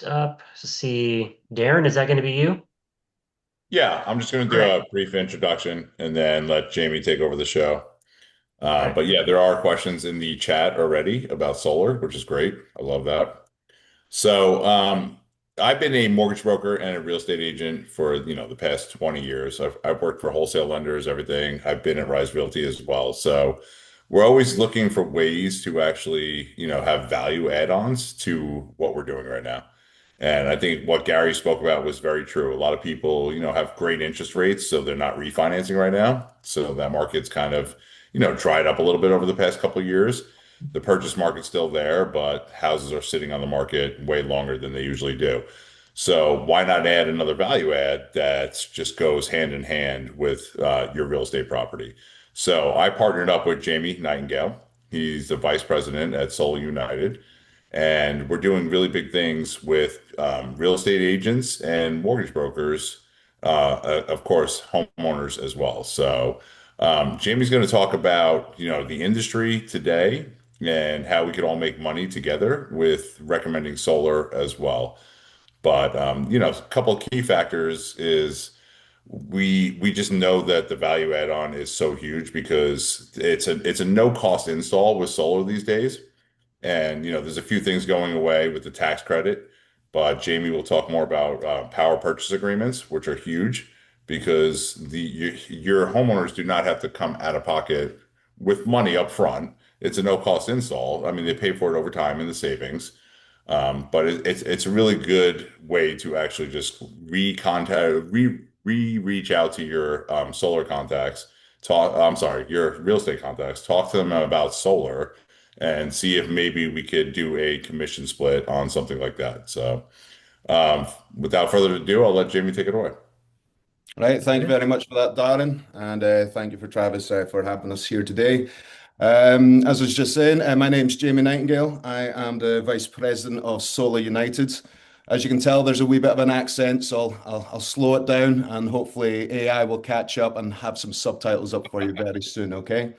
Up. Let's see. Darren, is that going to be you? Yeah, I'm just going to All do right. a brief introduction and then let Jamie take over the show. All right. But yeah, there are questions in the chat already about solar, which is great. I love that. So, I've been a mortgage broker and a real estate agent for, the past 20 years. I've worked for wholesale lenders, everything. I've been at Rise Realty as well. So, we're always looking for ways to actually, have value add-ons to what we're doing right now. And I think what Gary spoke about was very true. A lot of people, have great interest rates, so they're not refinancing right now. So that market's kind of, dried up a little bit over the past couple of years. The purchase market's still there, but houses are sitting on the market way longer than they usually do. So why not add another value add that just goes hand in hand with your real estate property? So I partnered up with Jamie Nightingale. He's the vice president at Sola United, and we're doing really big things with real estate agents and mortgage brokers, of course, homeowners as well. So Jamie's going to talk about, the industry today and how we could all make money together with recommending solar as well. But a couple of key factors is we just know that the value add-on is so huge because it's a no cost install with solar these days. And there's a few things going away with the tax credit, but Jamie will talk more about power purchase agreements, which are huge because your homeowners do not have to come out of pocket with money up front. It's a no-cost install. I mean, they pay for it over time in the savings. But it's a really good way to actually just reach out to your solar contacts, I'm sorry, your real estate contacts, talk to them about solar and see if maybe we could do a commission split on something like that. So, without further ado, I'll let Jamie take it away. Right, thank you very much for that, Darren, and thank you for Travis for having us here today. As I was just saying, my name's Jamie Nightingale. I am the Vice President of Sola United. As you can tell, there's a wee bit of an accent, so I'll slow it down, and hopefully AI will catch up and have some subtitles up for you very soon, okay?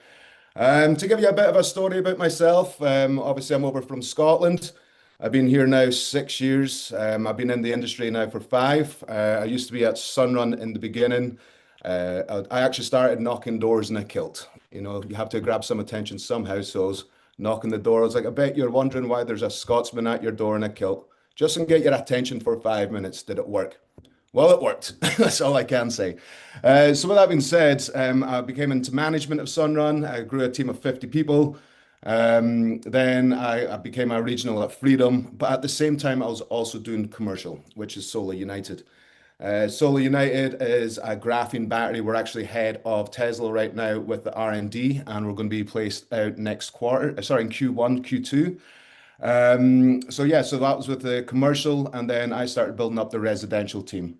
To give you a bit of a story about myself, obviously I'm over from Scotland. I've been here now 6 years. I've been in the industry now for five. I used to be at Sunrun in the beginning. I actually started knocking doors in a kilt. You know, you have to grab some attention somehow. So I was knocking the door. I was like, I bet you're wondering why there's a Scotsman at your door in a kilt. Just to get your attention for 5 minutes. Did it work? Well, it worked. That's all I can say. So with that being said, I became into management of Sunrun. I grew a team of 50 people. Then I became a regional at Freedom, but at the same time, I was also doing commercial, which is Solar United. Solar United is a graphene battery. We're actually head of Tesla right now with the R&D, and we're going to be placed out next quarter, sorry, in Q1, Q2. So yeah, so that was with the commercial, and then I started building up the residential team.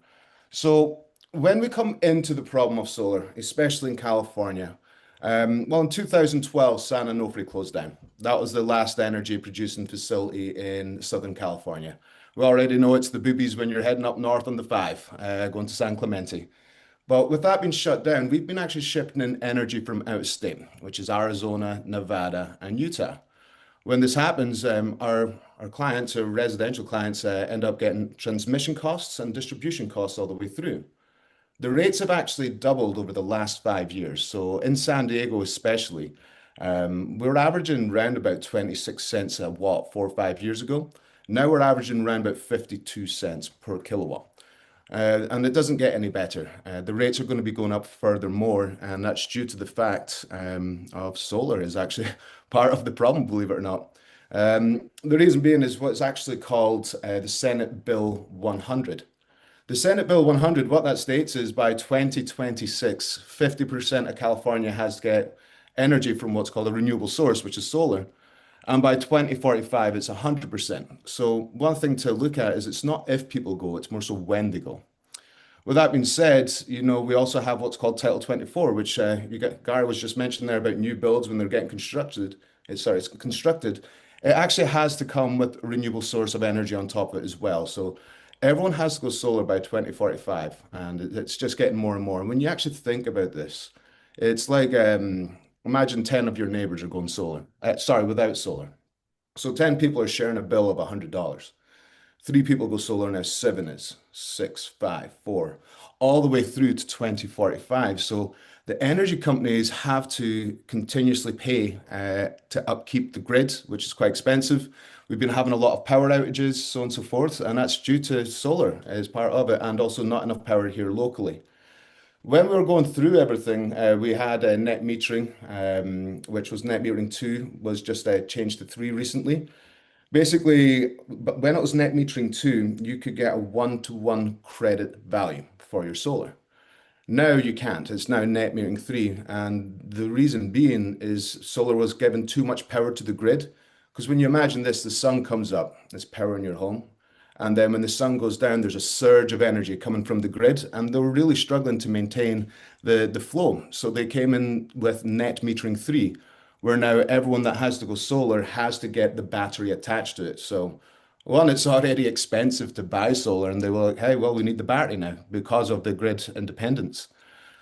So when we come into the problem of solar, especially in California, well, in 2012, San Onofre closed down. That was the last energy producing facility in Southern California. We already know it's the boobies when you're heading up north on the five, going to San Clemente. But with that being shut down, we've been actually shipping in energy from out of state, which is Arizona, Nevada, and Utah. When this happens, our clients, our residential clients, end up getting transmission costs and distribution costs all the way through. The rates have actually doubled over the last 5 years. So in San Diego, especially, we were averaging around about 26 cents a watt 4 or 5 years ago. Now we're averaging around about 52 cents per kilowatt. And it doesn't get any better. The rates are going to be going up furthermore, and that's due to the fact of solar is actually part of the problem, believe it or not. The reason being is what's actually called the Senate Bill 100. The Senate Bill 100, what that states is by 2026, 50% of California has to get energy from what's called a renewable source, which is solar. And by 2045, it's 100%. So one thing to look at is it's not if people go, it's more so when they go. With that being said, you know, we also have what's called Title 24, which Gary was just mentioning there about new builds when they're getting constructed. It's constructed. It actually has to come with a renewable source of energy on top of it as well. So everyone has to go solar by 2045, and it's just getting more and more. And when you actually think about this, it's like imagine 10 of your neighbors are going solar. Sorry, without solar. So 10 people are sharing a bill of $100. Three people go solar now, seven is, six, five, four, all the way through to 2045. So the energy companies have to continuously pay to upkeep the grid, which is quite expensive. We've been having a lot of power outages, so on and so forth, and that's due to solar as part of it, and also not enough power here locally. When we were going through everything, we had net metering, which was net metering two, was just changed to three recently. Basically, when it was net metering two, you could get a one-to-one credit value for your solar. Now you can't. It's now net metering three. And the reason being is solar was given too much power to the grid. Because when you imagine this, the sun comes up, there's power in your home. And then when the sun goes down, there's a surge of energy coming from the grid. And they were really struggling to maintain the flow. So they came in with net metering three, where now everyone that has to go solar has to get the battery attached to it. So one, it's already expensive to buy solar, and they were like, hey, well, we need the battery now because of the grid independence.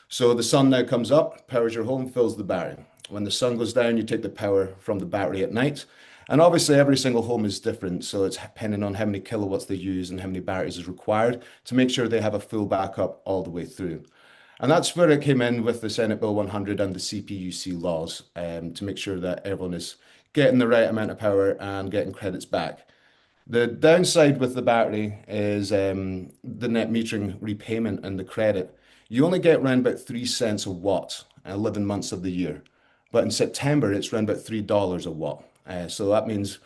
So the sun now comes up, powers your home, fills the battery. When the sun goes down, you take the power from the battery at night. And obviously, every single home is different. So it's depending on how many kilowatts they use and how many batteries is required to make sure they have a full backup all the way through. And that's where it came in with the Senate Bill 100 and the CPUC laws to make sure that everyone is getting the right amount of power and getting credits back. The downside with the battery is the net metering repayment and the credit. You only get around about 3 cents a watt 11 months of the year. But in September, it's around about $3 a watt. So that means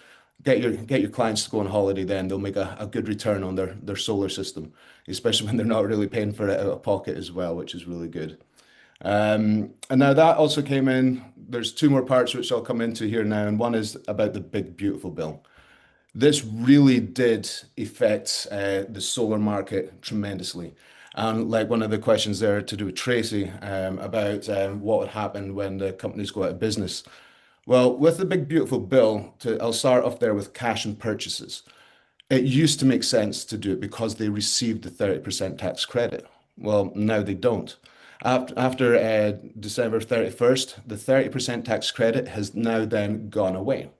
get your clients to go on holiday then. They'll make a good return on their solar system, especially when they're not really paying for it out of pocket as well, which is really good. And now that also came in. There's two more parts which I'll come into here now, and one is about the big beautiful bill. This really did affect the solar market tremendously. And like one of the questions there to do with Tracy about what would happen when the companies go out of business. Well, with the big beautiful bill, I'll start off there with cash and purchases. It used to make sense to do it because they received the 30% tax credit. Well, now they don't. After December 31st, the 30% tax credit has now then gone away.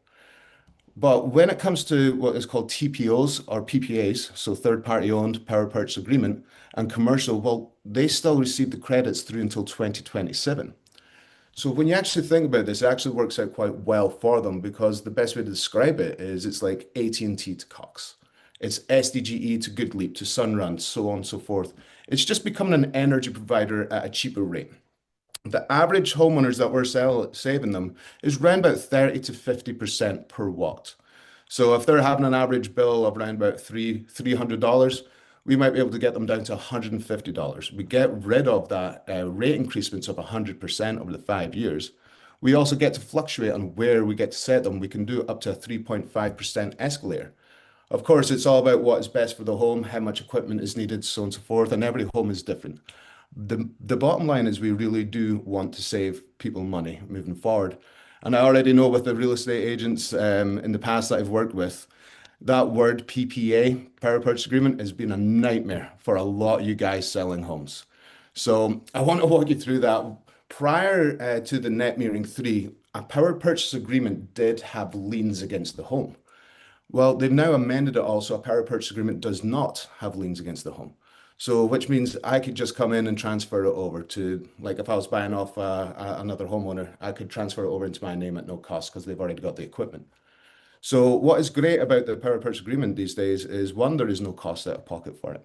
But when it comes to what is called TPOs or PPAs, so third party owned power purchase agreement, and commercial, well, they still receive the credits through until 2027. So when you actually think about this, it actually works out quite well for them because the best way to describe it is it's like AT&T to Cox. It's SDGE to GoodLeap to Sunrun, so on and so forth. It's just becoming an energy provider at a cheaper rate. The average homeowners that we're saving them is around about 30 to 50% per watt. So if they're having an average bill of around about $300, we might be able to get them down to $150. We get rid of that rate increasements of 100% over the 5 years. We also get to fluctuate on where we get to set them. We can do up to a 3.5% escalator. Of course, it's all about what is best for the home, how much equipment is needed, so on and so forth, and every home is different. The bottom line is we really do want to save people money moving forward. And I already know with the real estate agents in the past that I've worked with, that word PPA, power purchase agreement, has been a nightmare for a lot of you guys selling homes. So I want to walk you through that. Prior to the net metering three, a power purchase agreement did have liens against the home. Well, they've now amended it also. A power purchase agreement does not have liens against the home. So, which means I could just come in and transfer it over to, like if I was buying off another homeowner, I could transfer it over into my name at no cost because they've already got the equipment. So, what is great about the power purchase agreement these days is one, there is no cost out of pocket for it.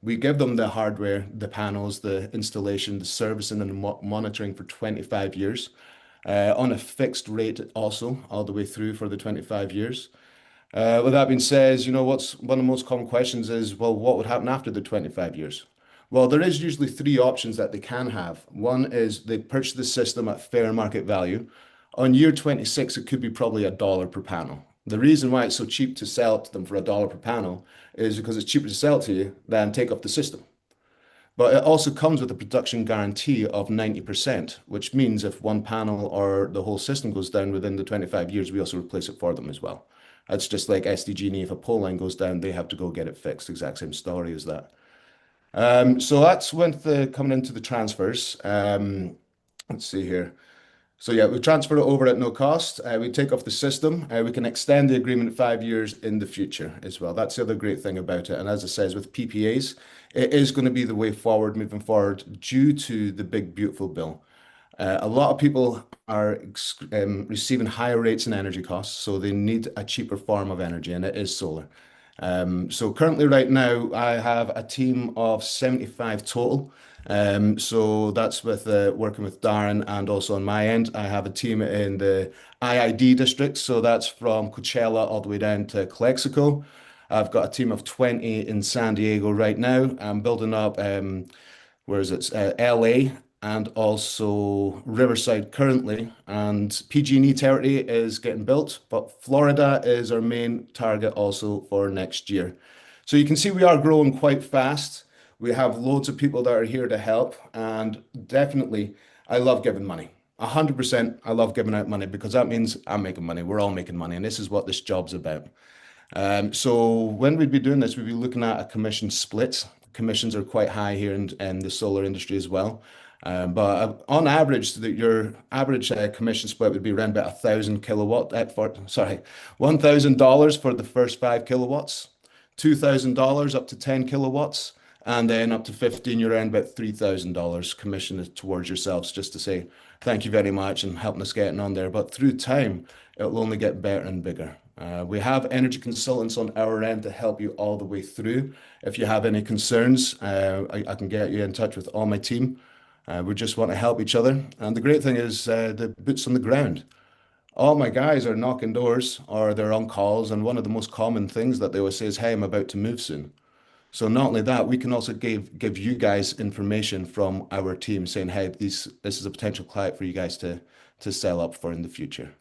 We give them the hardware, the panels, the installation, the servicing, and the monitoring for 25 years on a fixed rate also, all the way through for the 25 years. With that being said, you know, what's one of the most common questions is, well, what would happen after the 25 years? Well, there is usually three options that they can have. One is they purchase the system at fair market value. On year 26, it could be probably $1 per panel. The reason why it's so cheap to sell it to them for $1 per panel is because it's cheaper to sell it to you than take off the system. But it also comes with a production guarantee of 90%, which means if one panel or the whole system goes down within the 25 years, we also replace it for them as well. That's just like SDG&E. If a pole line goes down, they have to go get it fixed. Exact same story as that. So that's with the coming into the transfers. Let's see here. So yeah, we transfer it over at no cost. We take off the system. We can extend the agreement 5 years in the future as well. That's the other great thing about it. And as it says, with PPAs, it is going to be the way forward, moving forward, due to the big beautiful bill. A lot of people are receiving higher rates in energy costs, so they need a cheaper form of energy, and it is solar. So currently, right now, I have a team of 75 total. So that's with working with Darren, and also on my end, I have a team in the IID district. So that's from Coachella all the way down to Calexico. I've got a team of 20 in San Diego right now. I'm building up. Where is it? LA and also Riverside currently. And PG&E territory is getting built, but Florida is our main target also for next year. So you can see we are growing quite fast. We have loads of people that are here to help, and definitely I love giving money. 100% I love giving out money because that means I'm making money. We're all making money, and this is what this job's about. So when we'd be doing this, we'd be looking at a commission split. Commissions are quite high here in the solar industry as well. But on average, your average commission split would be around about 1,000 kilowatt sorry, $1,000 for the first 5 kilowatts, $2,000 up to 10 kilowatts, and then up to 15, you're around about $3,000 commission towards yourselves, just to say thank you very much and helping us getting on there. But through time, it'll only get better and bigger. We have energy consultants on our end to help you all the way through. If you have any concerns, I can get you in touch with all my team. We just want to help each other. And the great thing is the boots on the ground. All my guys are knocking doors or they're on calls. And one of the most common things that they always say is, hey, I'm about to move soon. So not only that, we can also give you guys information from our team saying, hey, this is a potential client for you guys to sell up for in the future.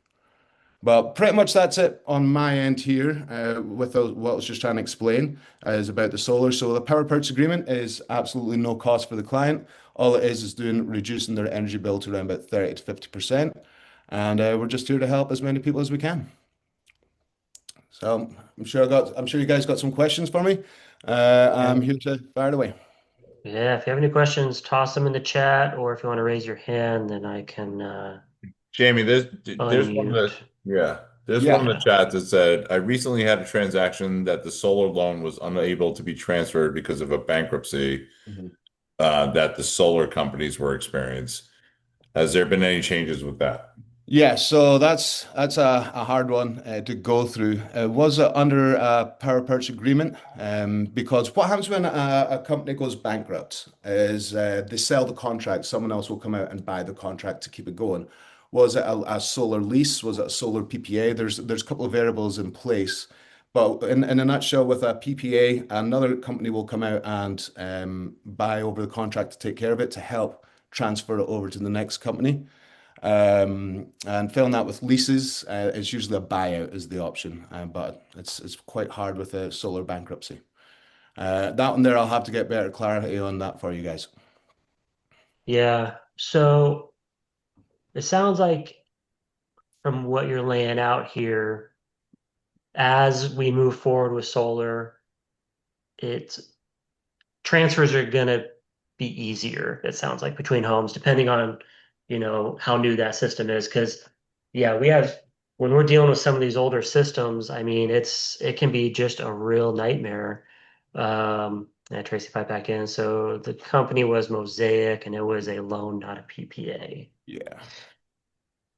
But pretty much that's it on my end here with what I was just trying to explain is about the solar. So the power purchase agreement is absolutely no cost for the client. All it is doing reducing their energy bill to around about 30 to 50%. And we're just here to help as many people as we can. So I'm sure you guys got some questions for me. Yeah. I'm here to fire it away. Yeah, if you have any questions, toss them in the chat, or if you want to raise your hand, then I can Jamie, there's one unmute. that yeah, there's one in the Yeah. chat that said, I recently had a transaction that the solar loan was unable to be transferred because of a bankruptcy Mhm. that the solar companies were experiencing. Has there been any changes with that? Yeah, so that's a hard one to go through. Was it under a power purchase agreement? Because what happens when a company goes bankrupt is they sell the contract, someone else will come out and buy the contract to keep it going. Was it a solar lease? Was it a solar PPA? There's a couple of variables in place, but in a nutshell, with a PPA, another company will come out and buy over the contract to take care of it to help transfer it over to the next company. And filling that with leases is usually a buyout is the option, but it's quite hard with a solar bankruptcy. That one there, I'll have to get better clarity on that for you guys. Yeah. So it sounds like from what you're laying out here, as we move forward with solar, it's transfers are gonna be easier, it sounds like, between homes, depending on, how new that system is. Because, yeah, when we're dealing with some of these older systems, I mean, it can be just a real nightmare. And Tracy pipe back in. So the company was Mosaic, and it was a loan, not a PPA. Yeah.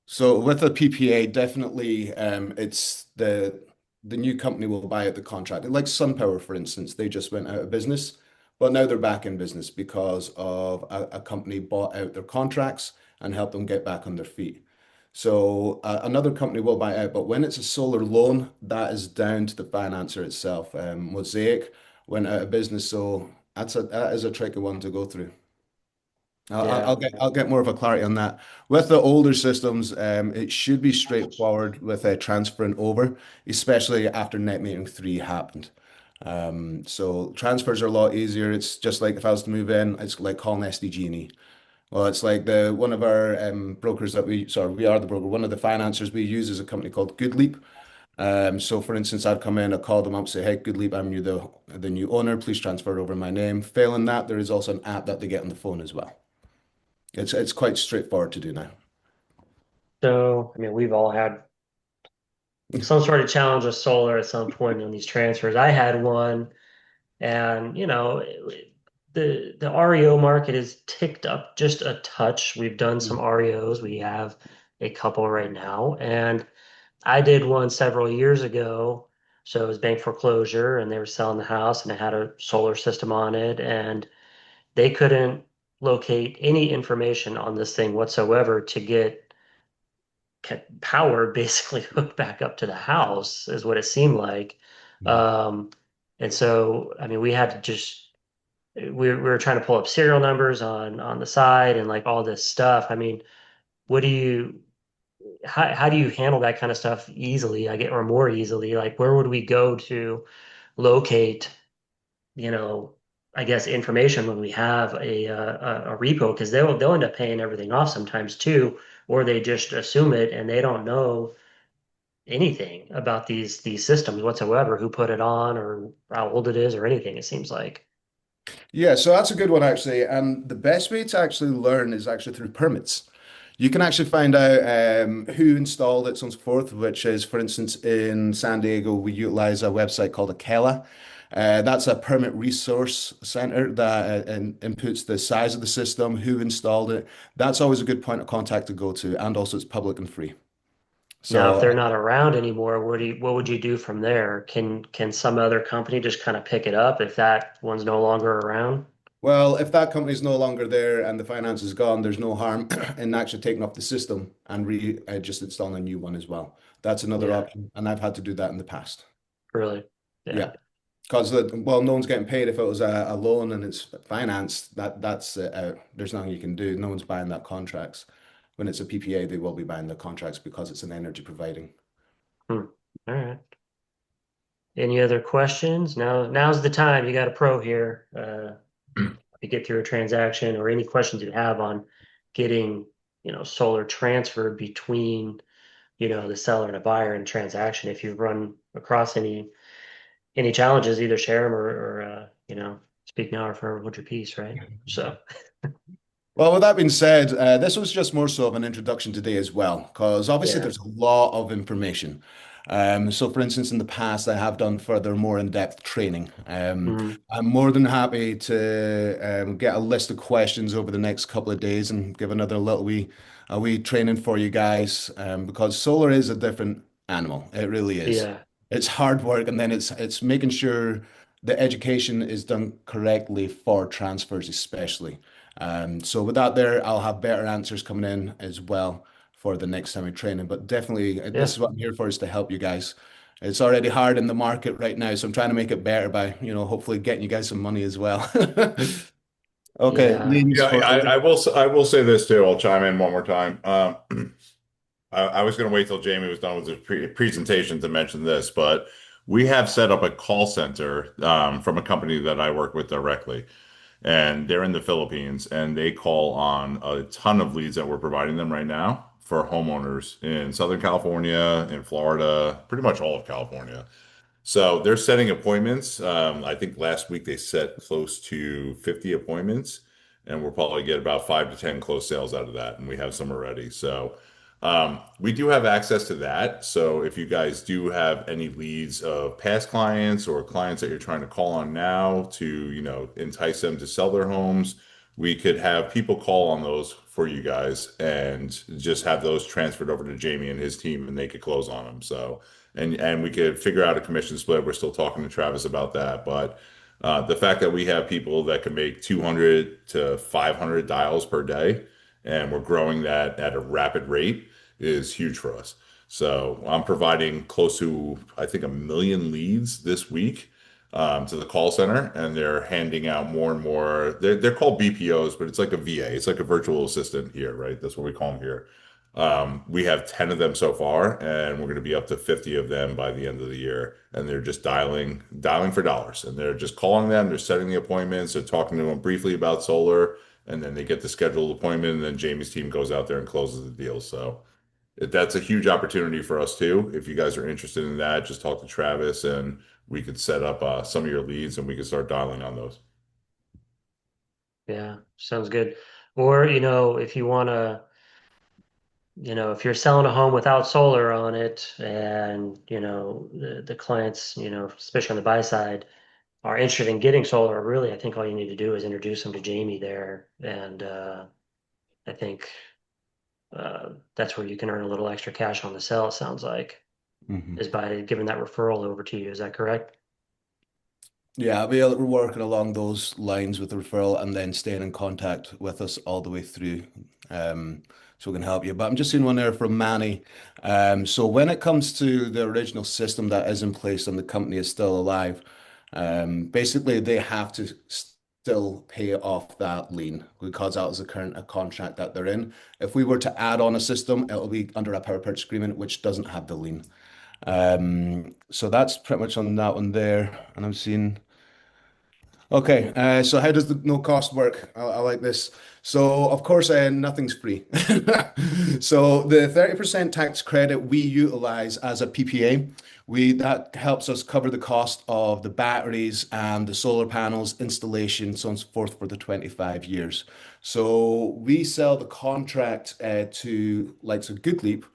So with a PPA, definitely, it's the new company will buy out the contract. Like SunPower, for instance, they just went out of business, but now they're back in business because of a company bought out their contracts and helped them get back on their feet. So another company will buy out, but when it's a solar loan, that is down to the financer itself. Mosaic went out of business, so that is a tricky one to go through. Yeah. I'll get more of a clarity on that. With the older systems, it should be straightforward with transferring over, especially after net metering 3 happened. So transfers are a lot easier. It's just like if I was to move in, it's like calling SDG&E. Well, it's like the one of our brokers that we are the broker. One of the financiers we use is a company called GoodLeap. So for instance, I'd come in, I'd call them up, say, hey, GoodLeap, I'm the new owner. Please transfer over my name. Failing that, there is also an app that they get on the phone as well. It's quite straightforward to do now. So, I mean, we've all had some sort of challenge with solar at some point in these transfers. I had one, and the REO market is ticked up just a touch. We've done some REOs. We have a couple right now, and I did one several years ago. So it was bank foreclosure, and they were selling the house, and it had a solar system on it, and they couldn't locate any information on this thing whatsoever to get power basically hooked back up to the house, is what it seemed like. Um, and so, I mean, we had to just we were trying to pull up serial numbers on the side and like all this stuff. I mean, what do you how do you handle that kind of stuff easily? I get or more easily. Like, where would we go to locate, you know, I guess information when we have a repo because they'll end up paying everything off sometimes too, or they just assume it and they don't know anything about these systems whatsoever, who put it on or how old it is or anything, it seems like. Yeah, so that's a good one actually. And the best way to actually learn is actually through permits. You can actually find out who installed it, so on and so forth, which is, for instance, in San Diego, we utilize a website called Akela. That's a permit resource center that inputs the size of the system, who installed it. That's always a good point of contact to go to, and also it's public and free. Now, if So they're not around anymore, what would you do from there? Can some other company just kind of pick it up if that one's no longer around? well, if that company's no longer there and the finance is gone, there's no harm in actually taking off the system and re just installing a new one as well. That's another Yeah, option, and I've had to do that in the past. really. Yeah, Yeah, because well, no one's getting paid if it was a loan and it's financed. That's there's nothing you can do. No one's buying that contracts. When it's a PPA, they will be buying the contracts because it's an energy providing. Hmm. All right. Any other questions? Now's the time. You got a pro here. To get through a transaction or any questions you have on getting, solar transferred between, the seller and a buyer in a transaction. If you've run across any challenges, either share them or speak now or forever hold your peace, right? So Well, with that being said, this was just more so of an introduction today as well, because obviously yeah. there's a lot of information. So, for instance, in the past, I have done further, more in-depth training. Mhm. I'm more than happy to get a list of questions over the next couple of days and give another little a wee training for you guys, because solar is a different animal. It really is. Yeah. It's hard work, and then it's making sure the education is done correctly for transfers, especially. So with that there, I'll have better answers coming in as well for the next time we training. But definitely, this Yeah. is what I'm here for, is to help you guys. It's already hard in the market right now, so I'm trying to make it better by, hopefully getting you guys some money as well. Okay, Yeah. names Yeah, for I will say this too. I'll chime in one more time. I was going to wait till Jamie was done with his presentation to mention this, but we have set up a call center from a company that I work with directly, and they're in the Philippines, and they call on a ton of leads that we're providing them right now for homeowners in Southern California, in Florida, pretty much all of California. So they're setting appointments. I think last week they set close to 50 appointments, and we'll probably get about 5 to 10 closed sales out of that, and we have some already. So we do have access to that. So if you guys do have any leads of past clients or clients that you're trying to call on now to, entice them to sell their homes, we could have people call on those for you guys and just have those transferred over to Jamie and his team, and they could close on them. So and we could figure out a commission split. We're still talking to Travis about that, but the fact that we have people that can make 200 to 500 dials per day, and we're growing that at a rapid rate, is huge for us. So I'm providing close to, I think, 1 million leads this week to the call center, and they're handing out more and more. They're called BPOs, but it's like a VA. It's like a virtual assistant here, right? That's what we call them here. We have 10 of them so far, and we're going to be up to 50 of them by the end of the year. And they're just dialing for dollars. And they're just calling them, they're setting the appointments, they're talking to them briefly about solar, and then they get the scheduled appointment, and then Jamie's team goes out there and closes the deal. So that's a huge opportunity for us too. If you guys are interested in that, just talk to Travis, and we could set up some of your leads, and we could start dialing on those. Yeah. Sounds good. Or, if you want to if you're selling a home without solar on it and, the clients, especially on the buy side, are interested in getting solar, really, I think all you need to do is introduce them to Jamie there. And I think that's where you can earn a little extra cash on the sell, it sounds like, Hmm. is by giving that referral over to you. Is that correct? Yeah, I'll be working along those lines with the referral and then staying in contact with us all the way through, so we can help you. But I'm just seeing one there from Manny. So when it comes to the original system that is in place and the company is still alive, basically they have to still pay off that lien because that was the current contract that they're in. If we were to add on a system, it'll be under a power purchase agreement, which doesn't have the lien. So that's pretty much on that one there. And I'm seeing. Okay, so how does the no cost work? I like this. So, of course, nothing's free. So, the 30% tax credit we utilize as a PPA, that helps us cover the cost of the batteries and the solar panels, installation, so on and so forth for the 25 years. So, we sell the contract to likes of Good Leap,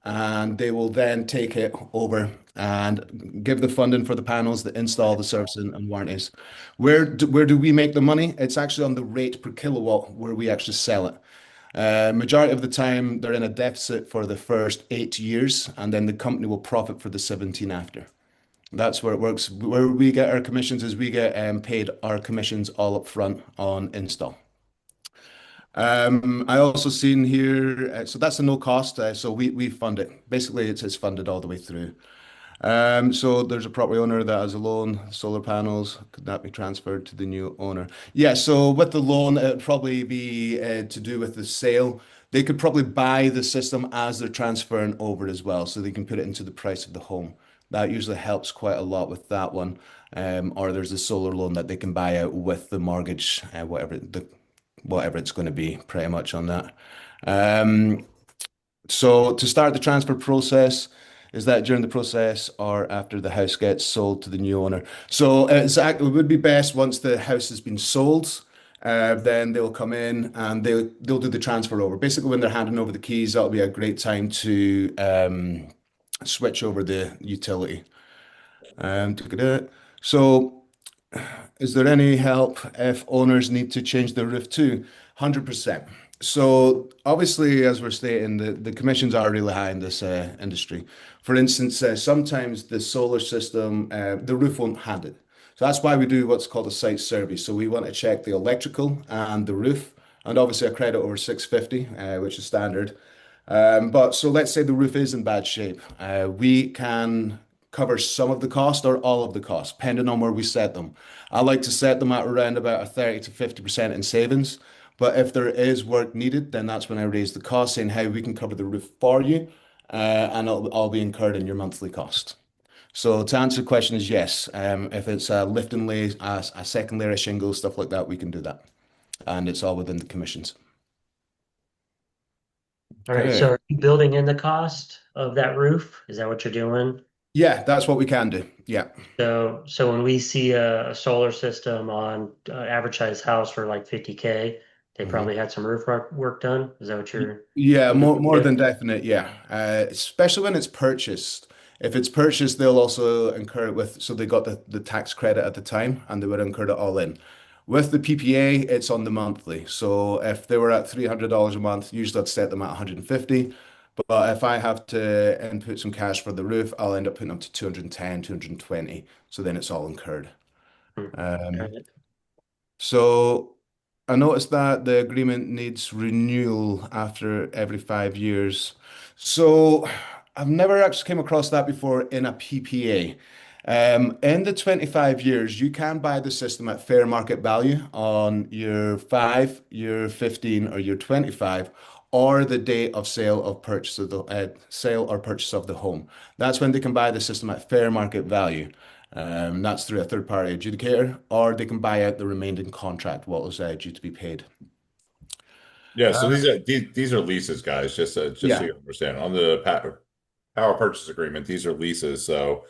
and they will then take it over and give the funding for the panels, the install, the servicing, and warranties. Where do we make the money? It's actually on the rate per kilowatt where we actually sell it. Majority of the time, they're in a deficit for the first 8 years, and then the company will profit for the 17 after. That's where it works. Where we get our commissions is we get paid our commissions all up front on install. I also seen here, so that's a no cost. So we fund it. Basically, it's funded all the way through. So there's a property owner that has a loan, solar panels. Could that be transferred to the new owner? Yeah. So with the loan, it'd probably be to do with the sale. They could probably buy the system as they're transferring over as well, so they can put it into the price of the home. That usually helps quite a lot with that one. Or there's a solar loan that they can buy out with the mortgage, whatever it's going to be, pretty much on that. Um, so to start the transfer process, is that during the process or after the house gets sold to the new owner? So it would be best once the house has been sold. Then they'll come in and they'll do the transfer over. Basically, when they're handing over the keys, that'll be a great time to switch over the utility. So is there any help if owners need to change their roof too? 100%. So obviously, as we're stating, the commissions are really high in this industry. For instance, sometimes the solar system, the roof won't hand it. So that's why we do what's called a site survey. So we want to check the electrical and the roof, and obviously a credit over 650, which is standard. But so let's say the roof is in bad shape. We can cover some of the cost or all of the cost, depending on where we set them. I like to set them at around about a 30 to 50% in savings. But if there is work needed, then that's when I raise the cost, saying how we can cover the roof for you, and it'll all be incurred in your monthly cost. So to answer the question is yes. If it's a lift and lay, a second layer of shingle, stuff like that, we can do that, and it's all within the commissions. All right. So Okay. are you building in the cost of that roof? Is that what you're doing? Yeah, that's what we can do. Yeah. So when we see a solar system on average size house for like 50K, they Mhm. probably had some roof work done. Is that what you're Yeah, alluding more to? than definite. Yeah, especially when it's purchased. If it's purchased, they'll also incur it with. So they got the tax credit at the time, and they would incur it all in. With the PPA, it's on the monthly. So if they were at $300 a month, usually I'd set them at 150. But if I have to input some cash for the roof, I'll end up putting them to 210, 220. So then it's all incurred. Hmm. Got Um, it. so I noticed that the agreement needs renewal after every 5 years. So I've never actually came across that before in a PPA. In the 25 years, you can buy the system at fair market value on year 5, year 15, or year 25, or the date of sale or purchase of the home. That's when they can buy the system at fair market value. That's through a third party adjudicator, or they can buy out the remaining contract, what was due to be paid. Yeah, so Uh, these are leases, guys. Just so yeah. you understand. On the power purchase agreement, these are leases, so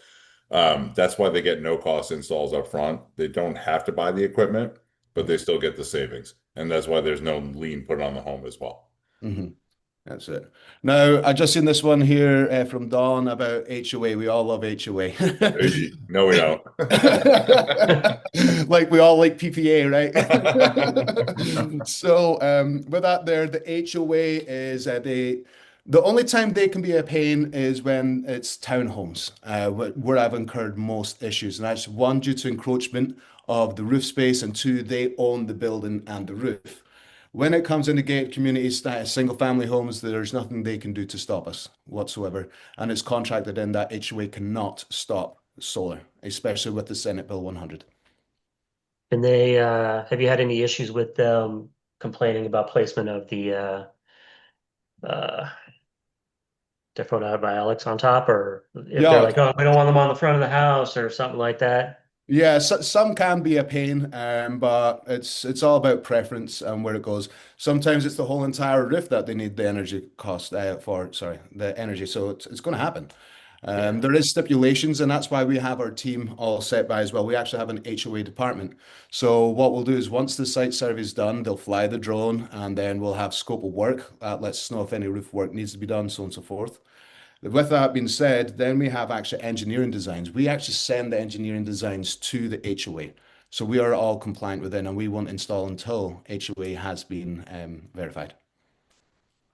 that's why they get no cost installs up front. They don't have to buy the equipment, but they still get the savings, and that's why there's no lien put on the home as well. Mhm. That's it. Now, I just seen this one here from Dawn about HOA. We all love HOA. No, we don't. Like we all like PPA, right? So, with that there, the HOA is the only time they can be a pain is when it's townhomes, where I've incurred most issues. And that's one, due to encroachment of the roof space, and two, they own the building and the roof. When it comes into gated communities, single family homes, there's nothing they can do to stop us whatsoever. And it's contracted in that HOA cannot stop solar, especially with the Senate Bill 100. And they have you had any issues with them complaining about placement of the uh different antibiotics on top, or if they're Yeah, like, oh, we don't want them on the front of the house or something like that? yeah, some can be a pain, but it's all about preference and where it goes. Sometimes it's the whole entire roof that they need the energy cost for, sorry, the energy. So it's going to happen. Yeah. There is stipulations, and that's why we have our team all set by as well. We actually have an HOA department. So what we'll do is once the site survey is done, they'll fly the drone, and then we'll have scope of work that lets us know if any roof work needs to be done, so on and so forth. With that being said, then we have actually engineering designs. We actually send the engineering designs to the HOA. So we are all compliant within, and we won't install until HOA has been verified.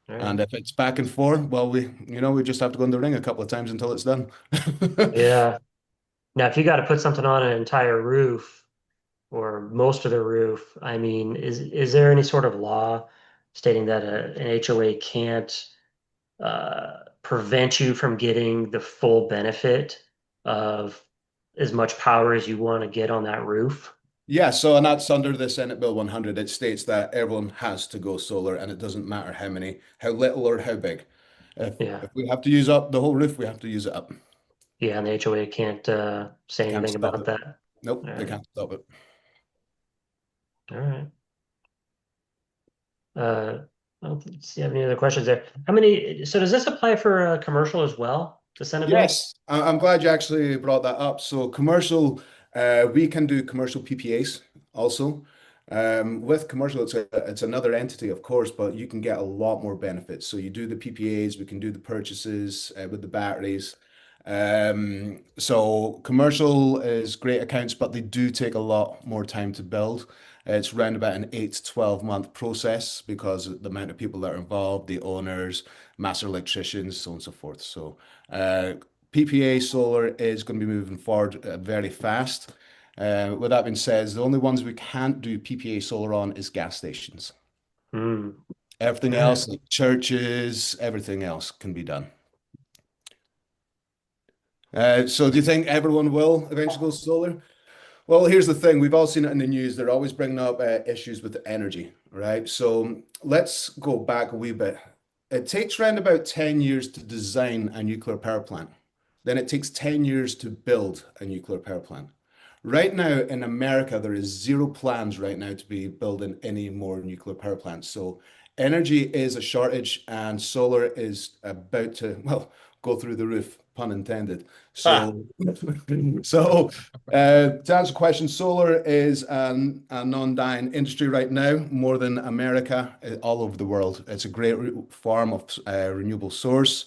All And right. if it's back and forth, well, we just have to go in the ring a couple of times until it's done. Yeah. Now, if you got to put something on an entire roof or most of the roof, I mean, is there any sort of law stating that an HOA can't prevent you from getting the full benefit of as much power as you want to get on that roof? Yeah, so and that's under the Senate Bill 100. It states that everyone has to go solar, and it doesn't matter how many, how little or how big. Yeah. If we have to use up the whole roof, we have to use it up. Yeah, and the HOA can't say Can't anything stop about it. that. All Nope, they right. can't stop it. All right. Uh, let's see, have any other questions there? So does this apply for commercial as well, the Senate bill? Yes, I'm glad you actually brought that up. So commercial, we can do commercial PPAs also. With commercial, it's another entity, of course, but you can get a lot more benefits. So you do the PPAs, we can do the purchases with the batteries. So commercial is great accounts, but they do take a lot more time to build. It's around about an 8 to 12 month process because of the amount of people that are involved, the owners, master electricians, so on and so forth. So uh, PPA solar is going to be moving forward very fast. With that being said, the only ones we can't do PPA solar on is gas stations. Hmm. Everything All right. else, like churches, everything else can be done. So do you think everyone will eventually go solar? Well, here's the thing. We've all seen it in the news. They're always bringing up issues with the energy, right? So let's go back a wee bit. It takes around about 10 years to design a nuclear power plant. Then it takes 10 years to build a nuclear power plant. Right now in America, there is zero plans right now to be building any more nuclear power plants. So energy is a shortage and solar is about to, well, go through the roof, pun intended. Ah, So, so to answer the question, solar is a non-dying industry right now, more than America, all over the world. It's a great form of renewable source,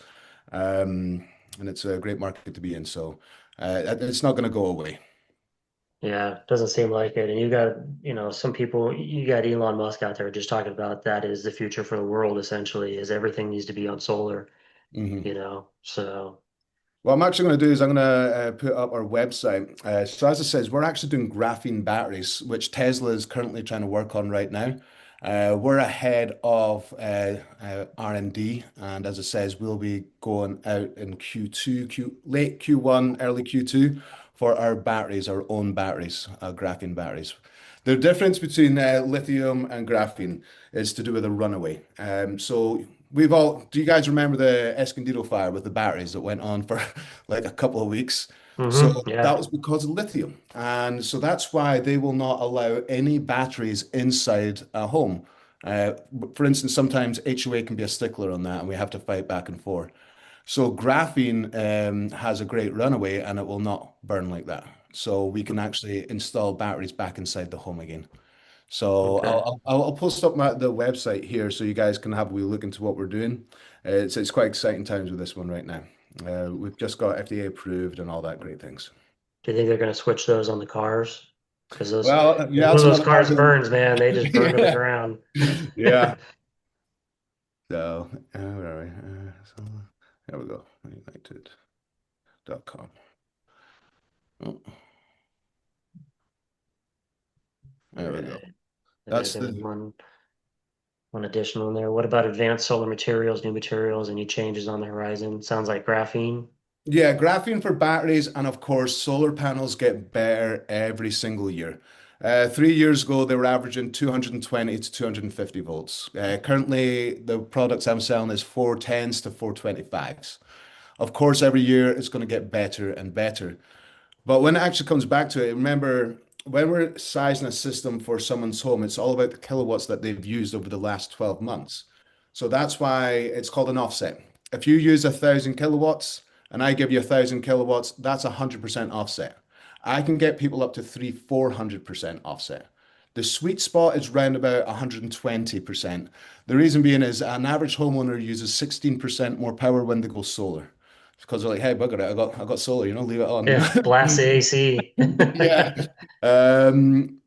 and it's a great market to be in. So it's not going to go away. Yeah, doesn't seem like it. And you got, some people, you got Elon Musk out there just talking about that is the future for the world, essentially, is everything needs to be on solar, Mhm. So, What I'm actually going to do is I'm going to put up our website. So as it says, we're actually doing graphene batteries, which Tesla is currently trying to work on right now. We're ahead of R&D, and as it says, we'll be going out in Q2, late Q1, early Q2 for our batteries, our own batteries, graphene batteries. The difference between lithium and graphene is to do with a runaway. So do you guys remember the Escondido fire with the batteries that went on for like a couple of weeks? So that yeah. was because of lithium. And so that's why they will not allow any batteries inside a home. Uh, for instance, sometimes HOA can be a stickler on that, and we have to fight back and forth. So graphene has a great runaway and it will not burn like that. So we can actually install batteries back inside the home again. So Okay. I'll post up the website here so you guys can have a wee look into what we're doing. It's quite exciting times with this one right now. We've just got FDA approved and all that great things. Do you think they're going to switch those on the cars? Because those, Well, if yeah, one of that's those another cars argument. burns, man, they just burn to the Yeah, ground. yeah. So, where are we? So, there we go. United.com. Oh, All there we go. right. And That's there was the one additional in there. What about advanced solar materials, new materials, any changes on the horizon? Sounds like graphene. Yeah, graphene for batteries, and of course, solar panels get better every single year. 3 years ago, they were averaging 220 to 250 volts. Currently, the products I'm selling is 410s to 425s. Of course, every year it's going to get better and better. But when it actually comes back to it, remember, when we're sizing a system for someone's home, it's all about the kilowatts that they've used over the last 12 months. So that's why it's called an offset. If you use 1,000 kilowatts and I give you 1,000 kilowatts, that's 100% offset. I can get people up to 400% offset. The sweet spot is round about 120%. The reason being is an average homeowner uses 16% more power when they go solar. Because they're like, hey, bugger it, I got solar, leave it on, Yeah, blast the AC. Yeah. Um,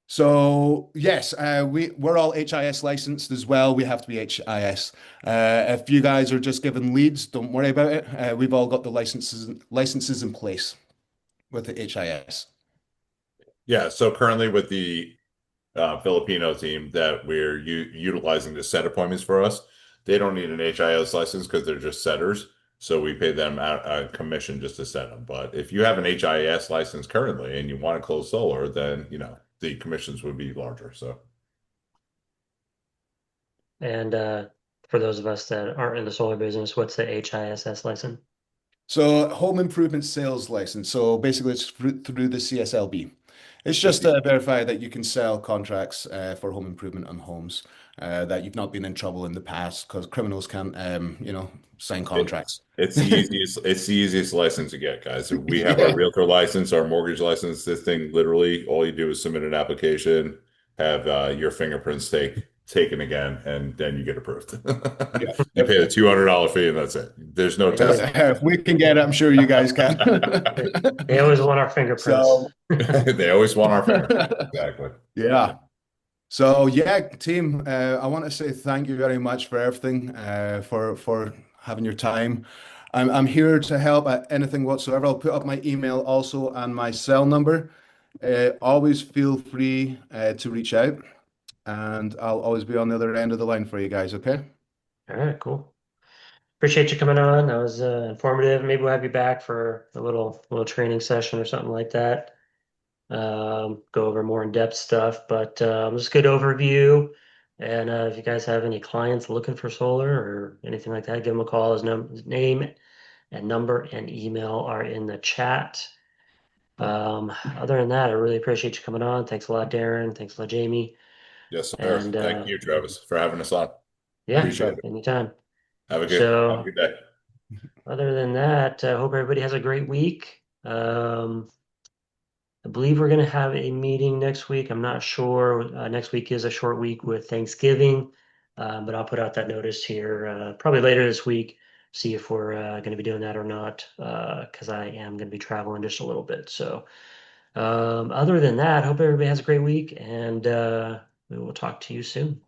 so yes, we're all HIS licensed as well. We have to be HIS. If you guys are just given leads, don't worry about it. We've all got the licenses in place with the HIS. Yeah, so currently with the Filipino team that we're u utilizing to set appointments for us, they don't need an HIS license because they're just setters. So we pay them a commission just to set them. But if you have an HIS license currently and you want to close solar, then the commissions would be larger. So And for those of us that aren't in the solar business, what's the HISS license? So home improvement sales license. So basically, it's through the CSLB. It's the just C to verify that you can sell contracts for home improvement on homes, that you've not been in trouble in the past, because criminals can't, sign it, contracts. it's the easiest license to get, guys. We have our Yeah, realtor license, our mortgage license. This thing literally all you do is submit an application, have your fingerprints taken again, and then you get approved. yeah. You pay the $200 fee and that's it. There's no They always testing. If we can get it, I'm sure you guys can. they always want our fingerprints. So, They always want our fingerprints. Exactly. yeah. So yeah, team, I want to say thank you very much for everything, for having your time. I'm here to help at anything whatsoever. I'll put up my email also and my cell number. Always feel free to reach out, and I'll always be on the other end of the line for you guys. Okay? All right, cool. Appreciate you coming on. That was informative. Maybe we'll have you back for a little training session or something like that. Go over more in-depth stuff, but just a good overview. And if you guys have any clients looking for solar or anything like that, give them a call. His name and number and email are in the chat. Other than that, I really appreciate you coming on. Thanks a lot, Darren. Thanks a lot, Jamie. Yes, sir. And Thank you, Travis, for having us on. yeah, Appreciate it. anytime. Have a So good day. other than that, I hope everybody has a great week. I believe we're going to have a meeting next week. I'm not sure. Next week is a short week with Thanksgiving, but I'll put out that notice here probably later this week. See if we're going to be doing that or not, because I am going to be traveling just a little bit. So, other than that, hope everybody has a great week, and we will talk to you soon.